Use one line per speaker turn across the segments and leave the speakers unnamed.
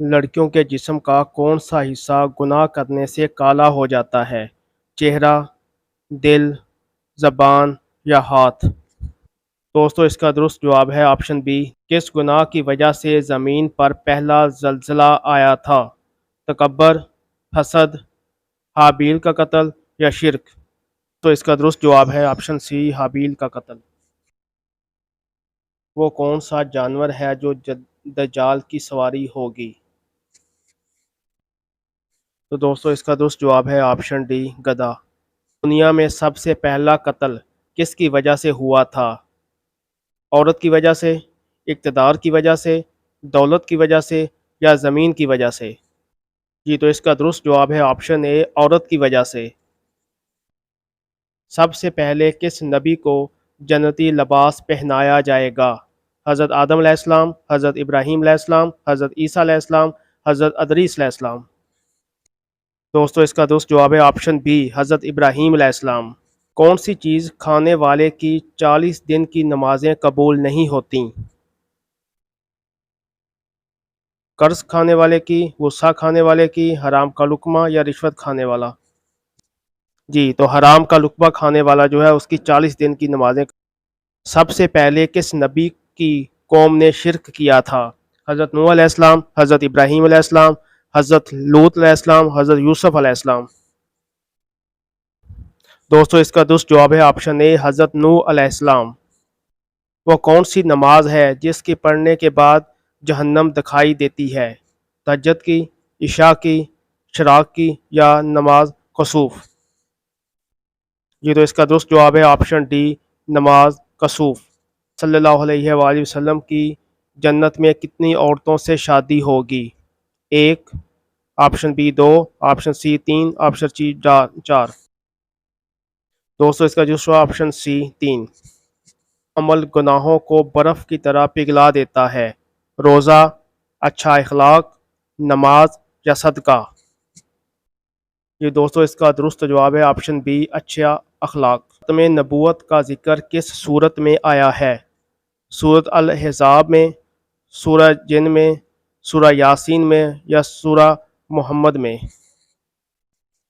لڑکیوں کے جسم کا کون سا حصہ گناہ کرنے سے کالا ہو جاتا ہے؟ چہرہ، دل، زبان یا ہاتھ؟ دوستو اس کا درست جواب ہے آپشن بی۔ کس گناہ کی وجہ سے زمین پر پہلا زلزلہ آیا تھا؟ تکبر، حسد، حابیل کا قتل یا شرک؟ تو اس کا درست جواب ہے آپشن سی، حابیل کا قتل۔ وہ کون سا جانور ہے جو دجال کی سواری ہوگی؟ تو دوستو اس کا درست جواب ہے آپشن ڈی، گدھا۔ دنیا میں سب سے پہلا قتل کس کی وجہ سے ہوا تھا؟ عورت کی وجہ سے، اقتدار کی وجہ سے، دولت کی وجہ سے یا زمین کی وجہ سے؟ جی تو اس کا درست جواب ہے آپشن اے، عورت کی وجہ سے۔ سب سے پہلے کس نبی کو جنتی لباس پہنایا جائے گا؟ حضرت آدم علیہ السلام، حضرت ابراہیم علیہ السلام، حضرت عیسیٰ علیہ السلام، حضرت ادریس علیہ السلام؟ دوستو اس کا درست جواب ہے آپشن بی، حضرت ابراہیم علیہ السلام۔ کون سی چیز کھانے والے کی 40 دن کی نمازیں قبول نہیں ہوتیں؟ قرض کھانے والے کی، غصہ کھانے والے کی، حرام کا لقمہ یا رشوت کھانے والا؟ جی تو حرام کا لقمہ کھانے والا جو ہے اس کی 40 دن کی نمازیں۔ سب سے پہلے کس نبی کی قوم نے شرک کیا تھا؟ حضرت نوح علیہ السلام، حضرت ابراہیم علیہ السلام، حضرت لوط علیہ السلام، حضرت یوسف علیہ السلام؟ دوستو اس کا درست جواب ہے آپشن اے، حضرت نوح علیہ السلام۔ وہ کون سی نماز ہے جس کے پڑھنے کے بعد جہنم دکھائی دیتی ہے؟ تہجد کی، عشاء کی، شراق کی یا نماز کسوف؟ یہ تو اس کا درست جواب ہے آپشن ڈی، نماز کسوف۔ صلی اللہ علیہ وآلہ وسلم کی جنت میں کتنی عورتوں سے شادی ہوگی؟ ایک، option B 2، option C 3، option C 4؟ دوستو اس کا جو آپشن سی 3۔ عمل گناہوں کو برف کی طرح پگھلا دیتا ہے؟ روزہ، اچھا اخلاق، نماز یا صدقہ؟ یہ دوستو اس کا درست جواب ہے آپشن بی، اچھا اخلاق۔ ختم نبوت کا ذکر کس صورت میں آیا ہے؟ سورۃ الاحزاب میں، سورہ جن میں، سورہ یاسین میں یا سورہ محمد میں؟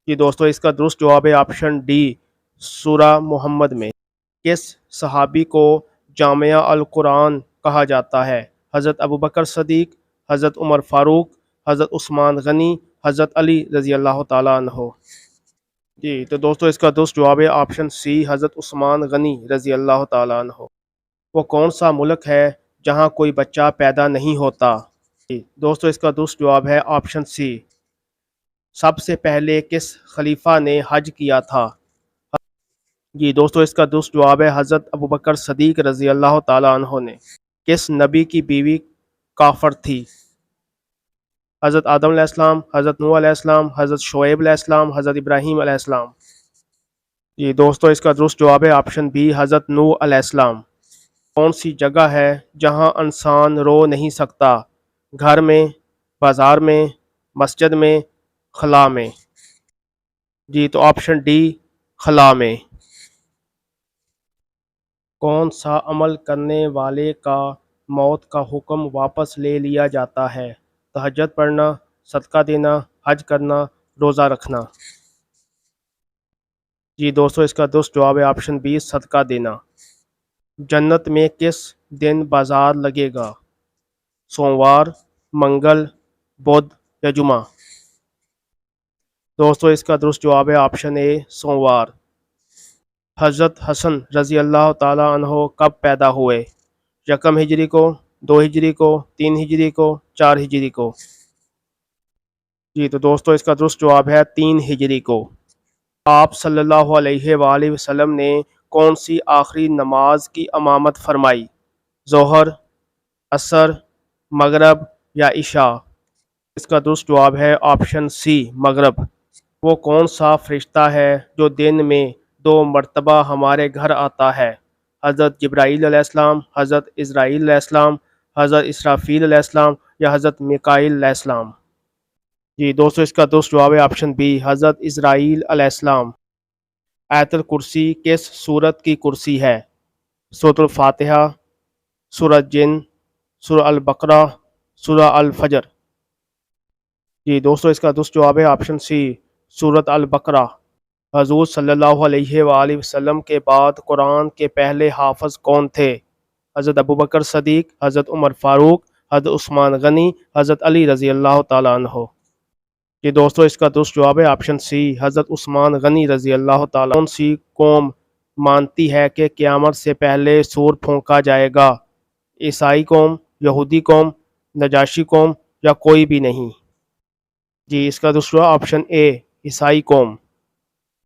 یہ دوستو اس کا درست جواب ہے آپشن ڈی، سورہ محمد میں۔ کس صحابی کو جامع القرآن کہا جاتا ہے؟ حضرت ابوبکر صدیق، حضرت عمر فاروق، حضرت عثمان غنی، حضرت علی رضی اللہ تعالیٰ عنہ؟ جی تو دوستو اس کا درست جواب ہے آپشن سی، حضرت عثمان غنی رضی اللہ تعالیٰ عنہ۔ وہ کون سا ملک ہے جہاں کوئی بچہ پیدا نہیں ہوتا؟ جی دوستو اس کا درست جواب ہے آپشن سی۔ سب سے پہلے کس خلیفہ نے حج کیا تھا؟ جی دوستو اس کا درست جواب ہے حضرت ابوبکر صدیق رضی اللہ تعالیٰ عنہ نے۔ کس نبی کی بیوی کافر تھی؟ حضرت آدم علیہ السلام، حضرت نوح علیہ السلام، حضرت شعیب علیہ السلام، حضرت ابراہیم علیہ السلام؟ جی دوستو اس کا درست جواب ہے آپشن بی، حضرت نوح علیہ السلام۔ کون سی جگہ ہے جہاں انسان رو نہیں سکتا؟ گھر میں، بازار میں، مسجد میں، خلا میں؟ جی تو آپشن ڈی، خلا میں۔ کون سا عمل کرنے والے کا موت کا حکم واپس لے لیا جاتا ہے؟ تہجد پڑھنا، صدقہ دینا، حج کرنا، روزہ رکھنا؟ جی دوستو اس کا درست جواب ہے آپشن بی، صدقہ دینا۔ جنت میں کس دن بازار لگے گا؟ سوموار، منگل، بدھ یا جمعہ؟ دوستو اس کا درست جواب ہے آپشن اے، سوموار۔ حضرت حسن رضی اللہ تعالیٰ عنہ کب پیدا ہوئے؟ یکم ہجری کو، 2 ہجری کو، 3 ہجری کو، 4 ہجری کو؟ جی تو دوستو اس کا درست جواب ہے 3 ہجری کو۔ آپ صلی اللہ علیہ وآلہ وسلم نے کون سی آخری نماز کی امامت فرمائی؟ ظہر، عصر، مغرب یا عشاء؟ اس کا درست جواب ہے آپشن سی، مغرب۔ وہ کون سا فرشتہ ہے جو دن میں 2 مرتبہ ہمارے گھر آتا ہے؟ حضرت جبرائیل علیہ السلام، حضرت اسرائیل علیہ السلام، حضرت اسرافیل علیہ السلام یا حضرت میکائیل علیہ السلام؟ جی دوستو اس کا درست جواب ہے آپشن بی، حضرت اسرائیل علیہ السلام۔ آیت الکرسی کس سورت کی کرسی ہے؟ سورۃ الفاتحہ، سورہ جن، سورہ البقرہ، سورہ الفجر؟ جی دوستو اس کا درست جواب ہے آپشن سی، سورت البقرہ۔ حضور صلی اللہ علیہ وآلہ وسلم کے بعد قرآن کے پہلے حافظ کون تھے؟ حضرت ابوبکر صدیق، حضرت عمر فاروق، حضرت عثمان غنی، حضرت علی رضی اللہ تعالیٰ عنہ۔ یہ دوستو اس کا درست جواب ہے آپشن سی، حضرت عثمان غنی رضی اللہ تعالیٰ۔ کون سی قوم مانتی ہے کہ قیامت سے پہلے سور پھونکا جائے گا؟ عیسائی قوم، یہودی قوم، نجاشی قوم یا کوئی بھی نہیں؟ جی اس کا درست جواب آپشن اے، عیسائی قوم۔